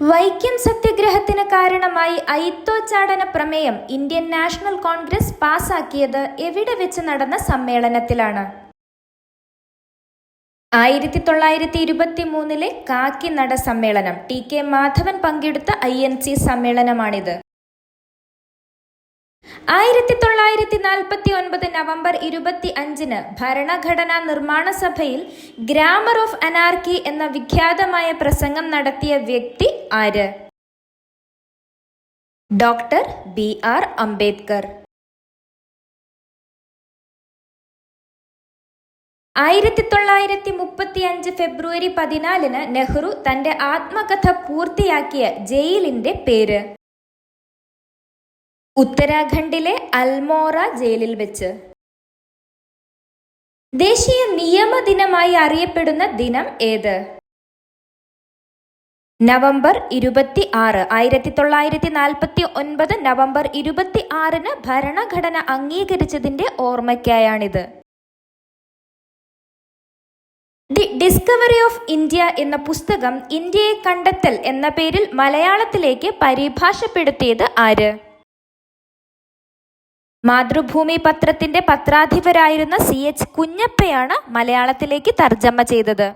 വൈക്കം സത്യാഗ്രഹത്തിന് കാരണമായി അയിത്തോച്ചാടന പ്രമേയം Indian national Congress പാസാക്കിയത് എവിടെ വെച്ച് നടന്ന സമ്മേളനത്തിലാണ്? 1923 കാക്കിനട സമ്മേളനം. ടി.കെ. മാധവൻ പങ്കെടുത്ത INC സമ്മേളനമാണിത്. 1949 നവംബർ 25 ഭരണഘടനാ നിർമ്മാണ സഭയിൽ ഗ്രാമർ ഓഫ് അനാർക്കി എന്ന വിഖ്യാതമായ പ്രസംഗം നടത്തിയ വ്യക്തി ആര്? Doctor BR Ambedkar. 1935 ഫെബ്രുവരി 14 നെഹ്റു തന്റെ ആത്മകഥ പൂർത്തിയാക്കിയ ജയിലിന്റെ പേര്? ഉത്തരാഖണ്ഡിലെ അൽമോറ ജയിലിൽ വെച്ച്. ദേശീയ നിയമ ദിനമായി അറിയപ്പെടുന്ന ദിനം ഏത്? നവംബർ 26. 1949 നവംബർ 26 ഭരണഘടന അംഗീകരിച്ചതിന്റെ ഓർമ്മയ്ക്കായാണിത്. ദി ഡിസ്കവറി ഓഫ് ഇന്ത്യ എന്ന പുസ്തകം ഇന്ത്യയെ കണ്ടെത്തൽ എന്ന പേരിൽ മലയാളത്തിലേക്ക് പരിഭാഷപ്പെടുത്തിയത് ആര്? മാതൃഭൂമി പത്രത്തിന്റെ പത്രാധിപരായിരുന്ന CH കുഞ്ഞപ്പയാണ് മലയാളത്തിലേക്ക് തർജ്ജമ ചെയ്തത്.